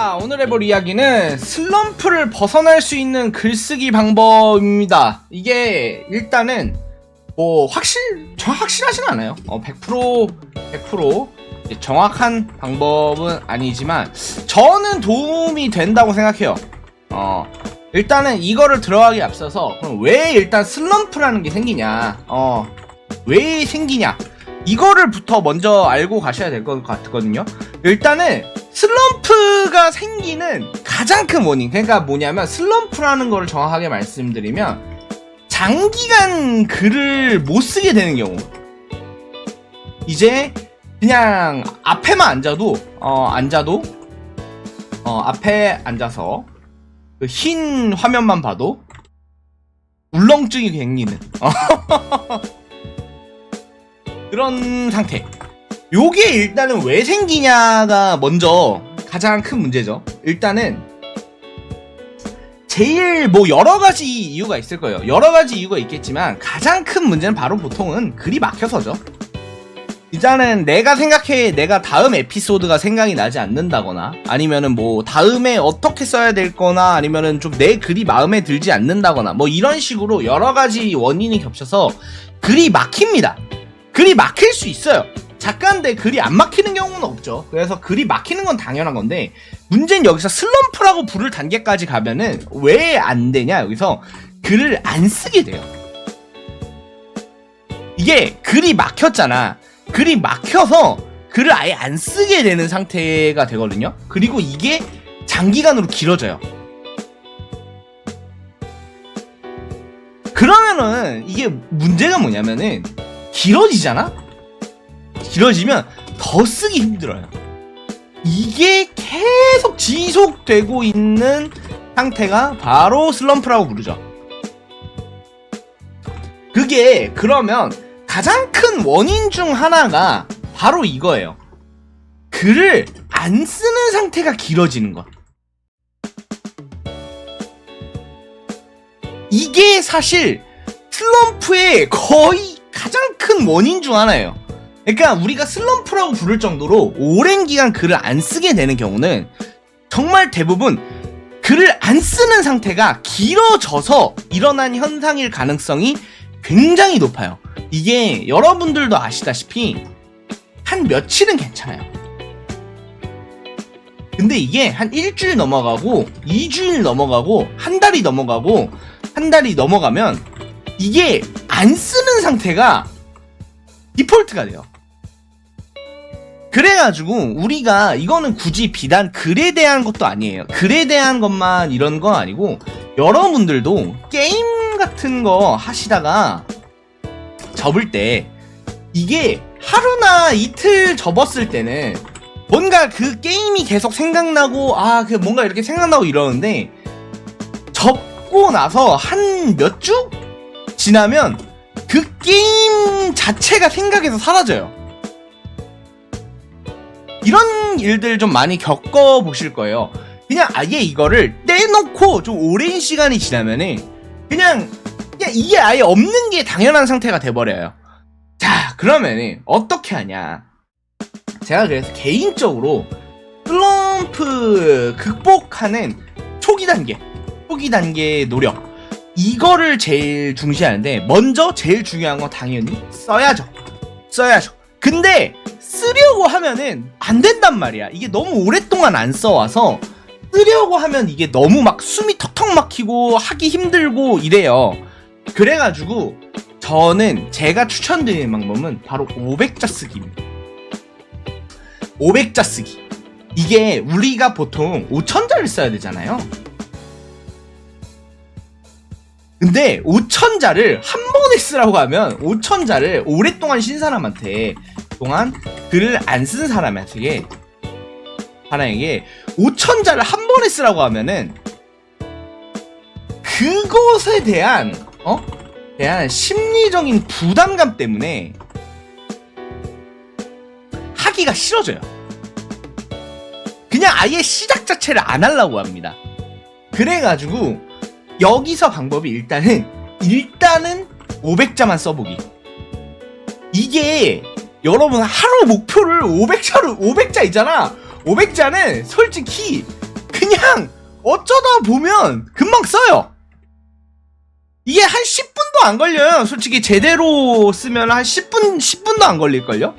자, 오늘 해볼 이야기는 슬럼프를 벗어날 수 있는 글쓰기 방법입니다. 이게 일단은 뭐 확실하진 않아요. 100% 정확한 방법은 아니지만 저는 도움이 된다고 생각해요. 일단은 이거를 들어가기 앞서서 그럼 왜 일단 슬럼프라는 게 생기냐, 왜 생기냐, 이거를부터 먼저 알고 가셔야 될 것 같거든요. 일단은 슬럼프가 생기는 가장 큰 원인, 그러니까 뭐냐면 슬럼프라는 거를 정확하게 말씀드리면 장기간 글을 못 쓰게 되는 경우, 이제 그냥 앞에만 앉아도 앞에 앉아서 그 흰 화면만 봐도 울렁증이 생기는 그런 상태. 요게 일단은 왜 생기냐가 먼저 가장 큰 문제죠. 일단은 제일 뭐 여러가지 이유가 있을 거예요. 여러가지 이유가 있겠지만 가장 큰 문제는 바로 보통은 글이 막혀서죠. 일단은 내가 생각해, 내가 다음 에피소드가 생각이 나지 않는다거나, 아니면은 뭐 다음에 어떻게 써야 될 거나, 아니면은 좀 내 글이 마음에 들지 않는다거나, 뭐 이런 식으로 여러가지 원인이 겹쳐서 글이 막힙니다. 글이 막힐 수 있어요. 작가인데 글이 안 막히는 경우는 없죠. 그래서 글이 막히는 건 당연한 건데, 문제는 여기서 슬럼프라고 부를 단계까지 가면은 왜 안 되냐, 여기서 글을 안 쓰게 돼요. 이게 글이 막혔잖아. 글이 막혀서 글을 아예 안 쓰게 되는 상태가 되거든요. 그리고 이게 장기간으로 길어져요. 그러면은 이게 문제가 뭐냐면은 길어지잖아? 길어지면 더 쓰기 힘들어요. 이게 계속 지속되고 있는 상태가 바로 슬럼프라고 부르죠. 그게 그러면 가장 큰 원인 중 하나가 바로 이거예요. 글을 안 쓰는 상태가 길어지는 것. 이게 사실 슬럼프의 거의 가장 큰 원인 중 하나예요. 그러니까 우리가 슬럼프라고 부를 정도로 오랜 기간 글을 안 쓰게 되는 경우는 정말 대부분 글을 안 쓰는 상태가 길어져서 일어난 현상일 가능성이 굉장히 높아요. 이게 여러분들도 아시다시피 한 며칠은 괜찮아요. 근데 이게 한 일주일 넘어가고 2주일 넘어가고 한 달이 넘어가고 한 달이 넘어가면 이게 안 쓰는 상태가 디폴트가 돼요. 그래가지고 우리가 이거는 굳이 비단 글에 대한 것도 아니에요. 글에 대한 것만 이런 거 아니고 여러분들도 게임 같은 거 하시다가 접을 때 이게 하루나 이틀 접었을 때는 뭔가 그 게임이 계속 생각나고 그 뭔가 이렇게 생각나고 이러는데, 접고 나서 한 몇 주 지나면 그 게임 자체가 생각에서 사라져요. 이런 일들 좀 많이 겪어보실 거예요. 그냥 아예 이거를 떼놓고 좀 오랜 시간이 지나면은 그냥 이게 아예 없는 게 당연한 상태가 돼버려요. 자, 그러면은 어떻게 하냐. 제가 그래서 개인적으로 슬럼프 극복하는 초기 단계 노력, 이거를 제일 중시하는데, 먼저 제일 중요한 건 당연히 써야죠. 근데 쓰려고 하면은 안 된단 말이야. 이게 너무 오랫동안 안 써와서 쓰려고 하면 이게 너무 막 숨이 턱턱 막히고 하기 힘들고 이래요. 그래가지고 저는 제가 추천드리는 방법은 바로 500자 쓰기입니다. 500자 쓰기. 이게 우리가 보통 5000자를 써야 되잖아요. 근데 5000자를 한 번에 쓰라고 하면 5000자를 오랫동안 쉰 사람한테, 동안 글을 안 쓴 사람에게 5000자를 한 번에 쓰라고 하면은 그것에 대한 심리적인 부담감 때문에 하기가 싫어져요. 그냥 아예 시작 자체를 안 하려고 합니다. 그래가지고 여기서 방법이 일단은 500자만 써보기. 이게 여러분 하루 목표를 500자 있잖아. 500자는 솔직히 그냥 어쩌다 보면 금방 써요. 이게 한 10분도 안 걸려요. 솔직히 제대로 쓰면 한 10분도 안 걸릴걸요?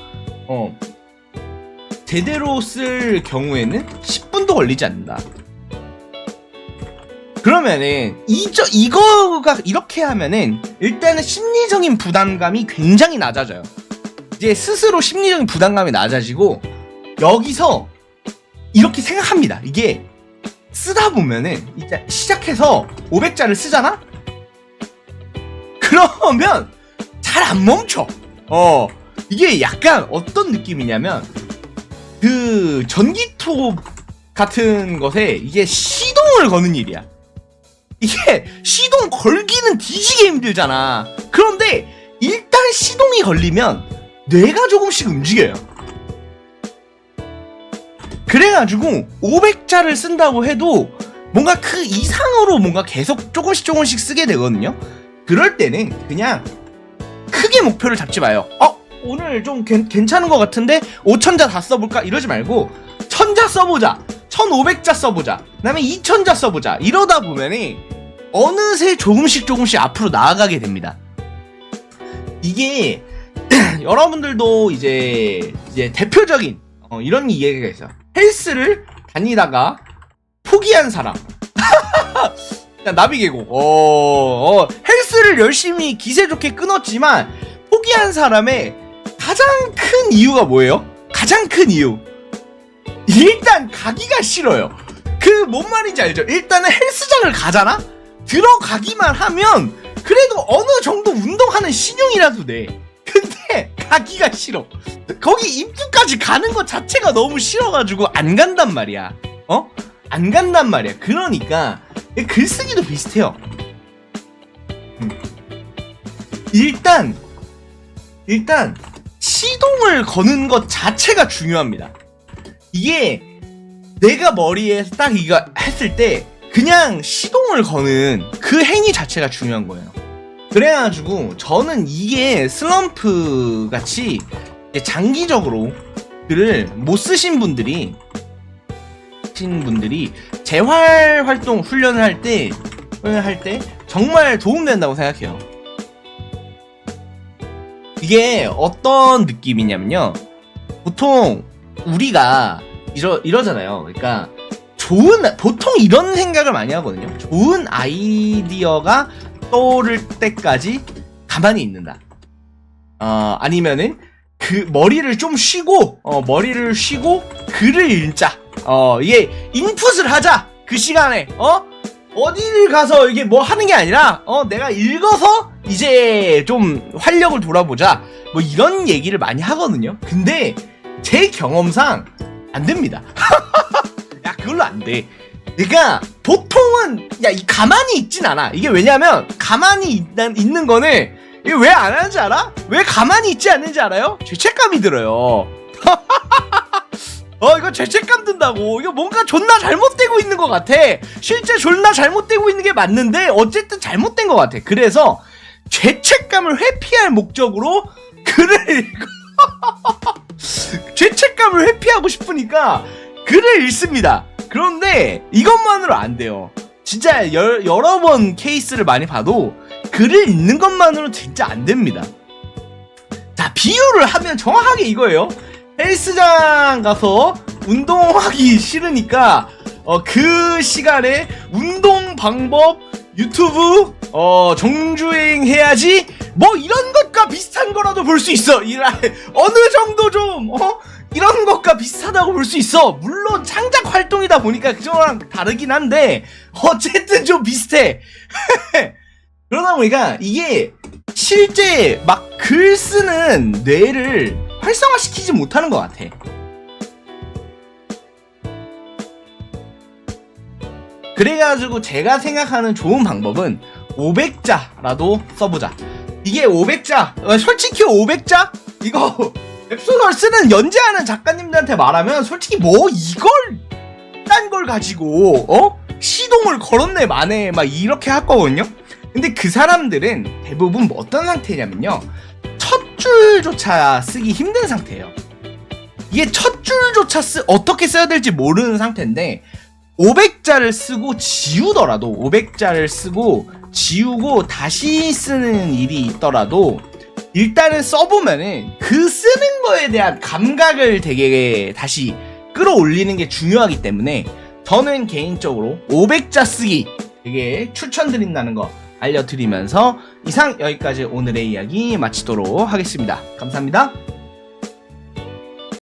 제대로 쓸 경우에는 10분도 걸리지 않는다. 그러면은 이거가 이렇게 하면은 일단은 심리적인 부담감이 굉장히 낮아져요. 이제 스스로 심리적인 부담감이 낮아지고 여기서 이렇게 생각합니다. 이게 쓰다 보면은 이제 시작해서 500자를 쓰잖아? 그러면 잘 안 멈춰. 이게 약간 어떤 느낌이냐면 그 전기톱 같은 것에 이게 시동을 거는 일이야. 이게 시동 걸기는 뒤지게 힘들잖아. 그런데 일단 시동이 걸리면 뇌가 조금씩 움직여요. 그래가지고 500자를 쓴다고 해도 뭔가 그 이상으로 뭔가 계속 조금씩 쓰게 되거든요. 그럴 때는 그냥 크게 목표를 잡지 마요. 오늘 좀 괜찮은 것 같은데 5000자 다 써볼까? 이러지 말고 1000자 써보자, 1500자 써보자, 그 다음에 2000자 써보자. 이러다 보면은 어느새 조금씩 앞으로 나아가게 됩니다. 이게 여러분들도 이제 대표적인 이런 이야기가 있어요. 헬스를 다니다가 포기한 사람. 나비계곡. 헬스를 열심히 기세 좋게 끊었지만 포기한 사람의 가장 큰 이유가 뭐예요? 가장 큰 이유. 일단 가기가 싫어요. 그 뭔 말인지 알죠? 일단은 헬스장을 가잖아? 들어가기만 하면 그래도 어느 정도 운동하는 신용이라도 돼. 근데 가기가 싫어. 거기 입구까지 가는 것 자체가 너무 싫어가지고 안 간단 말이야. 안 간단 말이야. 그러니까 글쓰기도 비슷해요. 일단 시동을 거는 것 자체가 중요합니다. 이게 내가 머리에 딱 이거 했을 때 그냥 시동을 거는 그 행위 자체가 중요한 거예요. 그래가지고 저는 이게 슬럼프 같이 장기적으로 글을 못 쓰신 분들이 재활 활동 훈련을 할 때 정말 도움된다고 생각해요. 이게 어떤 느낌이냐면요. 보통 우리가 이러잖아요. 그러니까 보통 이런 생각을 많이 하거든요. 좋은 아이디어가 떠오를 때까지 가만히 있는다. 아니면은 그 머리를 좀 쉬고 글을 읽자. 이게 인풋을 하자. 그 시간에 어디를 가서 이게 뭐 하는 게 아니라 내가 읽어서 이제 좀 활력을 돌아보자. 뭐 이런 얘기를 많이 하거든요. 근데 제 경험상 안 됩니다. 야, 그걸로 안 돼. 그러니까 보통은 가만히 있진 않아. 이게 왜냐면 가만히 있는 거는 이게 왜 안 하는지 알아? 왜 가만히 있지 않는지 알아요? 죄책감이 들어요. 이거 죄책감 든다고. 이거 뭔가 존나 잘못되고 있는 것 같아. 실제 존나 잘못되고 있는 게 맞는데 어쨌든 잘못된 것 같아. 그래서 죄책감을 회피할 목적으로 글을 읽고 죄책감을 회피하고 싶으니까 글을 읽습니다. 그런데 이것만으로 안 돼요. 진짜 여러 번 케이스를 많이 봐도 글을 읽는 것만으로 진짜 안 됩니다. 자, 비유를 하면 정확하게 이거예요. 헬스장 가서 운동하기 싫으니까 그 시간에 운동 방법 유튜브 정주행 해야지 뭐 이런 것과 비슷한 거라도 볼 수 있어. 어느 정도 좀 이런 것과 비슷하다고 볼 수 있어. 물론 창작 활동이다 보니까 그거랑 다르긴 한데 어쨌든 좀 비슷해. 그러다 보니까 이게 실제 막 글 쓰는 뇌를 활성화시키지 못하는 것 같아. 그래가지고 제가 생각하는 좋은 방법은 500자라도 써보자. 이게 500자, 솔직히 500자? 이거 웹소설 쓰는 연재하는 작가님들한테 말하면 솔직히 뭐 이걸 딴 걸 가지고 시동을 걸었네 마네 막 이렇게 할 거거든요. 근데 그 사람들은 대부분 뭐 어떤 상태냐면요, 첫 줄조차 쓰기 힘든 상태예요. 이게 첫 줄조차 어떻게 써야 될지 모르는 상태인데 500자를 쓰고 지우더라도 500자를 쓰고 지우고 다시 쓰는 일이 있더라도 일단은 써보면은 그 쓰는 거에 대한 감각을 되게 다시 끌어올리는 게 중요하기 때문에 저는 개인적으로 500자 쓰기 되게 추천드린다는 거 알려드리면서 이상 여기까지 오늘의 이야기 마치도록 하겠습니다. 감사합니다.